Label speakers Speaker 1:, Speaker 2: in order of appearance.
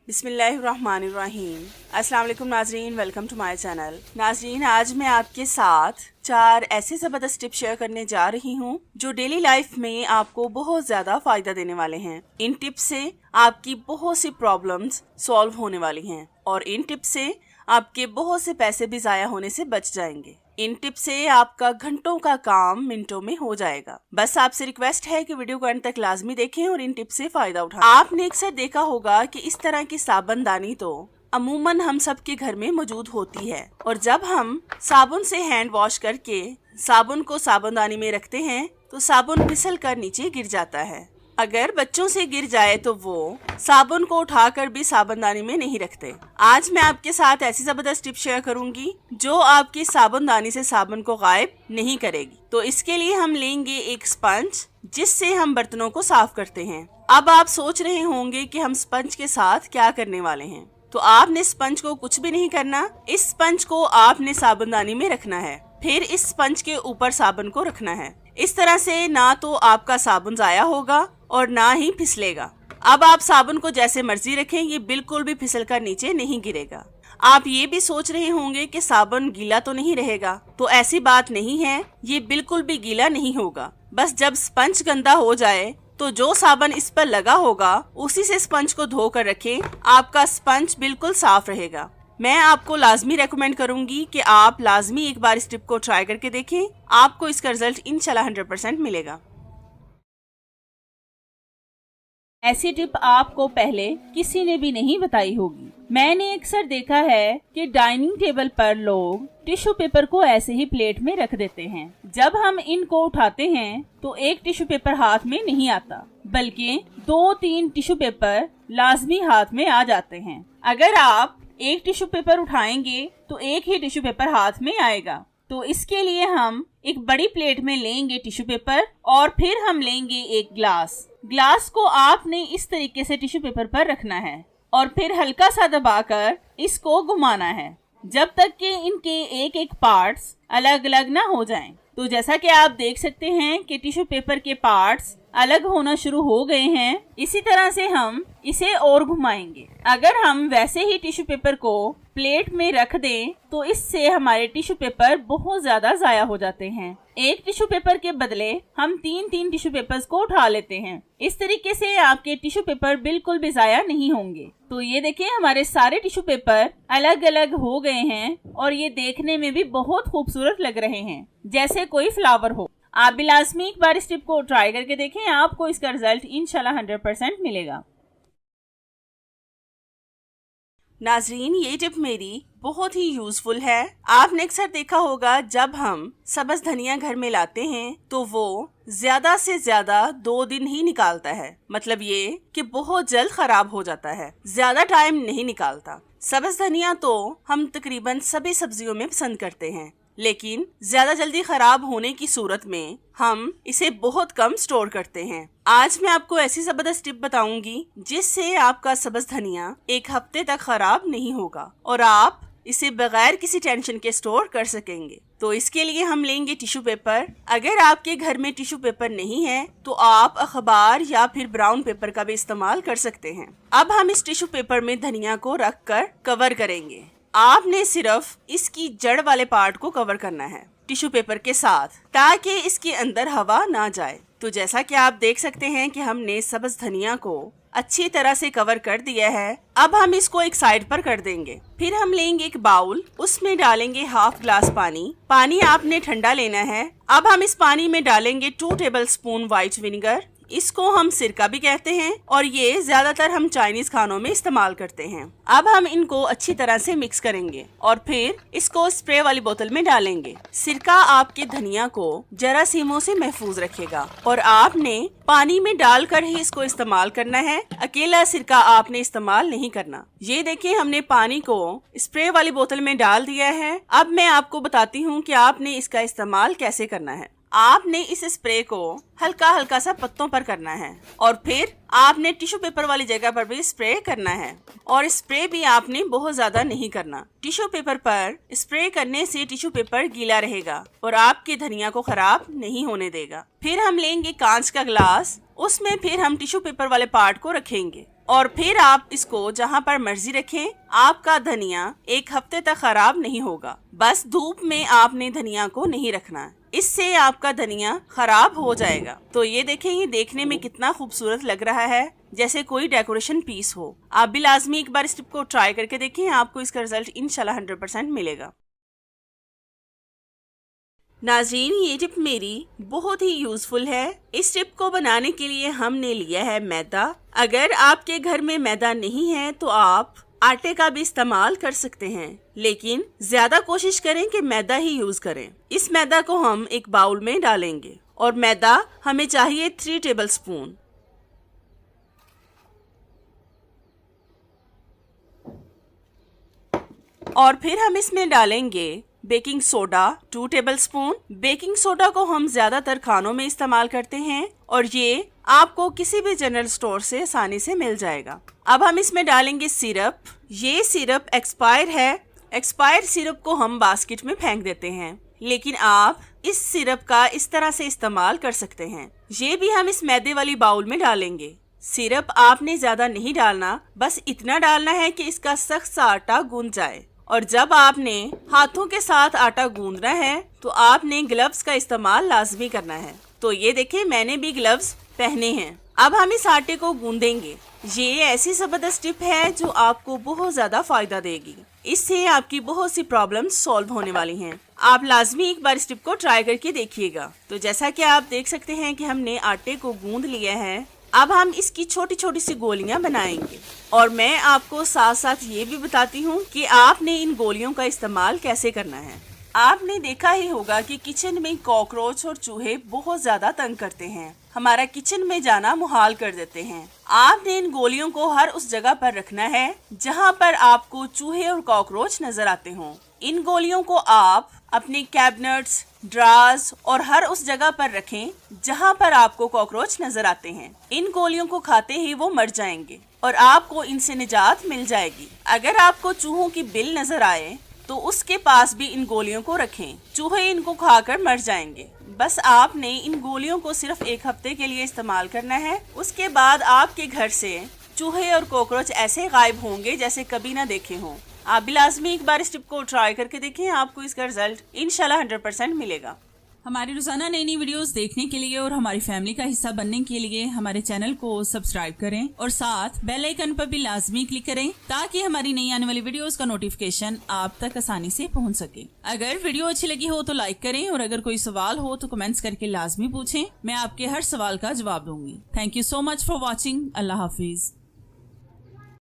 Speaker 1: बिस्मिल्लाहिर्रहमानिर्रहीम। अस्सलाम वालेकुम नाजरीन, वेलकम टू माय चैनल। नाजरीन, आज मैं आपके साथ 4 ऐसे ज़बरदस्त टिप्स शेयर करने जा रही हूँ जो डेली लाइफ में आपको बहुत ज़्यादा फ़ायदा देने वाले हैं। इन टिप्स से आपकी बहुत सी प्रॉब्लम्स सॉल्व होने वाली हैं और इन टिप्स से आपके बहुत से पैसे भी ज़ाया होने से बच जाएंगे। इन टिप्स से आपका घंटों का काम मिनटों में हो जाएगा। बस आपसे रिक्वेस्ट है कि वीडियो को अंत तक लाजमी देखें और इन टिप्स से फायदा उठाएं। आपने अक्सर देखा होगा कि इस तरह की साबुनदानी तो अमूमन हम सब के घर में मौजूद होती है और जब हम साबुन से हैंड वॉश करके साबुन को साबुनदानी में रखते हैं तो साबुन फिसल कर नीचे गिर जाता है। अगर बच्चों से गिर जाए तो वो साबुन को उठाकर भी साबुनदानी में नहीं रखते। आज मैं आपके साथ ऐसी जबरदस्त टिप शेयर करूंगी जो आपकी साबुनदानी से साबुन को गायब नहीं करेगी। तो इसके लिए हम लेंगे एक स्पंज जिससे हम बर्तनों को साफ करते हैं। अब आप सोच रहे होंगे कि हम स्पंज के साथ क्या करने वाले हैं। तो आपने स्पंज को कुछ भी नहीं करना। इस स्पंज को आपने साबुनदानी में रखना है, फिर इस स्पंज के ऊपर साबुन को रखना है। इस तरह से ना तो आपका साबुन जाया होगा और ना ही फिसलेगा। अब आप साबुन को जैसे मर्जी रखें, ये बिल्कुल भी फिसल कर नीचे नहीं गिरेगा। आप ये भी सोच रहे होंगे कि साबुन गीला तो नहीं रहेगा, तो ऐसी बात नहीं है, ये बिल्कुल भी गीला नहीं होगा। बस जब स्पंज गंदा हो जाए तो जो साबुन इस पर लगा होगा उसी से स्पंज को धो कर रखें, आपका स्पंज बिल्कुल साफ रहेगा। मैं आपको लाजमी रेकमेंड करूंगी कि आप लाजमी एक बार इस टिप को ट्राई करके देखें, आपको इसका रिजल्ट इंशाल्लाह 100% मिलेगा।
Speaker 2: ऐसी टिप आपको पहले किसी ने भी नहीं बताई होगी। मैंने अक्सर देखा है कि डाइनिंग टेबल पर लोग टिश्यू पेपर को ऐसे ही प्लेट में रख देते हैं। जब हम इनको उठाते हैं तो एक टिश्यू पेपर हाथ में नहीं आता, बल्कि 2-3 टिश्यू पेपर लाजमी हाथ में आ जाते हैं। अगर आप एक टिश्यू पेपर उठाएंगे तो एक ही टिश्यू पेपर हाथ में आएगा। तो इसके लिए हम एक बड़ी प्लेट में लेंगे टिश्यू पेपर और फिर हम लेंगे एक ग्लास को आपने इस तरीके से टिश्यू पेपर पर रखना है और फिर हल्का सा दबाकर इसको घुमाना है जब तक कि इनके एक एक पार्ट्स अलग अलग ना हो जाएं। तो जैसा कि आप देख सकते हैं कि टिश्यू पेपर के पार्ट्स अलग होना शुरू हो गए हैं। इसी तरह से हम इसे और घुमाएंगे। अगर हम वैसे ही टिश्यू पेपर को प्लेट में रख दें तो इससे हमारे टिश्यू पेपर बहुत ज्यादा जाया हो जाते हैं। एक टिश्यू पेपर के बदले हम 3-3 टिश्यू पेपर्स को उठा लेते हैं। इस तरीके से आपके टिश्यू पेपर बिल्कुल भी जाया नहीं होंगे। तो ये देखिए, हमारे सारे टिश्यू पेपर अलग अलग हो गए हैं और ये देखने में भी बहुत खूबसूरत लग रहे हैं, जैसे कोई फ्लावर हो। आप भी लाजमी एक बार इस टिप को ट्राई करके देखें, आपको इसका रिजल्ट इंशाल्लाह 100% मिलेगा।
Speaker 1: नाजरीन, ये टिप मेरी बहुत ही यूजफुल है। आपने अक्सर देखा होगा जब हम सब्ज धनिया घर में लाते हैं तो वो ज्यादा से ज्यादा 2 दिन ही निकालता है। मतलब ये कि बहुत जल्द खराब हो जाता है, ज्यादा टाइम नहीं निकालता। सब्ज धनिया तो हम तकरीबन सभी सब्जियों में पसंद करते हैं, लेकिन ज्यादा जल्दी खराब होने की सूरत में हम इसे बहुत कम स्टोर करते हैं। आज मैं आपको ऐसी जबरदस्त टिप बताऊंगी जिससे आपका सब्ज धनिया 1 हफ्ते तक खराब नहीं होगा और आप इसे बगैर किसी टेंशन के स्टोर कर सकेंगे। तो इसके लिए हम लेंगे टिश्यू पेपर। अगर आपके घर में टिश्यू पेपर नहीं है तो आप अखबार या फिर ब्राउन पेपर का भी इस्तेमाल कर सकते हैं। अब हम इस टिश्यू पेपर में धनिया को रख कर कवर करेंगे। आपने सिर्फ इसकी जड़ वाले पार्ट को कवर करना है टिश्यू पेपर के साथ, ताकि इसके अंदर हवा ना जाए। तो जैसा कि आप देख सकते हैं कि हमने सब्ज धनिया को अच्छी तरह से कवर कर दिया है। अब हम इसको एक साइड पर कर देंगे। फिर हम लेंगे एक बाउल, उसमें डालेंगे 1/2 ग्लास पानी आपने ठंडा लेना है। अब हम इस पानी में डालेंगे 2 टेबल स्पून व्हाइट विनेगर। इसको हम सिरका भी कहते हैं और ये ज्यादातर हम चाइनीज खानों में इस्तेमाल करते हैं। अब हम इनको अच्छी तरह से मिक्स करेंगे और फिर इसको स्प्रे वाली बोतल में डालेंगे। सिरका आपके धनिया को जरासीमों से महफूज रखेगा और आपने पानी में डालकर ही इसको इस्तेमाल करना है। अकेला सिरका आपने इस्तेमाल नहीं करना। ये देखिए, हमने पानी को स्प्रे वाली बोतल में डाल दिया है। अब मैं आपको बताती हूँ कि आपने इसका इस्तेमाल कैसे करना है। आपने इस स्प्रे को हल्का हल्का सा पत्तों पर करना है और फिर आपने टिश्यू पेपर वाली जगह पर भी स्प्रे करना है और स्प्रे भी आपने बहुत ज्यादा नहीं करना। टिश्यू पेपर पर स्प्रे करने से टिश्यू पेपर गीला रहेगा और आपके धनिया को खराब नहीं होने देगा। फिर हम लेंगे कांच का ग्लास, उसमें फिर हम टिश्यू पेपर वाले पार्ट को रखेंगे और फिर आप इसको जहाँ पर मर्जी रखें, आपका धनिया 1 हफ्ते तक खराब नहीं होगा। बस धूप में आपने धनिया को नहीं रखना है, इससे आपका धनिया खराब हो जाएगा। तो ये देखें, ये देखने में कितना खूबसूरत लग रहा है, जैसे कोई डेकोरेशन पीस हो। आप भी लाजमी एक बार इस टिप को ट्राई करके देखें, आपको इसका रिजल्ट इंशाल्लाह 100% मिलेगा। नाज़रीन, ये टिप मेरी बहुत ही यूजफुल है। इस टिप को बनाने के लिए हमने लिया है मैदा। अगर आपके घर में मैदा नहीं है तो आप आटे का भी इस्तेमाल कर सकते हैं, लेकिन ज्यादा कोशिश करें कि मैदा ही यूज करें। इस मैदा को हम एक बाउल में डालेंगे और मैदा हमें चाहिए 3 टेबल स्पून। और फिर हम इसमें डालेंगे baking soda 2 table spoon. Baking soda को हम ज्यादातर खानों में इस्तेमाल करते हैं और ये आपको किसी भी जनरल स्टोर से आसानी से मिल जाएगा। अब हम इसमें डालेंगे सिरप। ये सिरप एक्सपायर है। एक्सपायर सिरप को हम बास्केट में फेंक देते हैं, लेकिन आप इस सिरप का इस तरह से इस्तेमाल कर सकते हैं। ये भी हम इस मैदे वाली बाउल में डालेंगे। सिरप आपने ज्यादा नहीं डालना, बस इतना डालना है कि इसका सख्त सा आटा गूंद जाए। और जब आपने हाथों के साथ आटा गूंदना है तो आपने ग्लव्स का इस्तेमाल लाजमी करना है। तो ये देखें, मैंने भी ग्लव्स पहने हैं। अब हम इस आटे को गूंदेंगे। ये ऐसी जबरदस्त टिप है जो आपको बहुत ज्यादा फायदा देगी। इससे आपकी बहुत सी प्रॉब्लम्स सॉल्व होने वाली हैं। आप लाजमी एक बार इस टिप को ट्राई करके देखिएगा। तो जैसा कि आप देख सकते हैं कि हमने आटे को गूंद लिया है। अब हम इसकी छोटी छोटी सी गोलियां बनाएंगे और मैं आपको साथ साथ ये भी बताती हूँ कि आपने इन गोलियों का इस्तेमाल कैसे करना है। आपने देखा ही होगा कि किचन में कॉकरोच और चूहे बहुत ज्यादा तंग करते हैं, हमारा किचन में जाना मुहाल कर देते हैं। आपने इन गोलियों को हर उस जगह पर रखना है जहाँ पर आपको चूहे और कॉकरोच नजर आते हों। इन गोलियों को आप अपने कैबिनेट्स, ड्राज और हर उस जगह पर रखें जहाँ पर आपको कॉकरोच नजर आते हैं। इन गोलियों को खाते ही वो मर जाएंगे और आपको इनसे निजात मिल जाएगी। अगर आपको चूहों की बिल नजर आए तो उसके पास भी इन गोलियों को रखें, चूहे इनको खाकर मर जाएंगे। बस आपने इन गोलियों को सिर्फ 1 हफ्ते के लिए इस्तेमाल करना है। उसके बाद आपके घर से चूहे और कॉकरोच ऐसे गायब होंगे जैसे कभी ना देखे हों। आप भी लाजमी एक बार इस टिप को ट्राई करके देखें, आपको इसका रिजल्ट इंशाल्लाह 100% मिलेगा।
Speaker 2: हमारी रोजाना नई नई वीडियोस देखने के लिए और हमारी फैमिली का हिस्सा बनने के लिए हमारे चैनल को सब्सक्राइब करें और साथ बेल आइकन पर भी लाजमी क्लिक करें ताकि हमारी नई आने वाली वीडियोस का नोटिफिकेशन आप तक आसानी से पहुंच सके। अगर वीडियो अच्छी लगी हो तो लाइक करें और अगर कोई सवाल हो तो कमेंट्स करके लाजमी पूछें। मैं आपके हर सवाल का जवाब दूंगी। Thank you so much for watching. Allah Hafiz.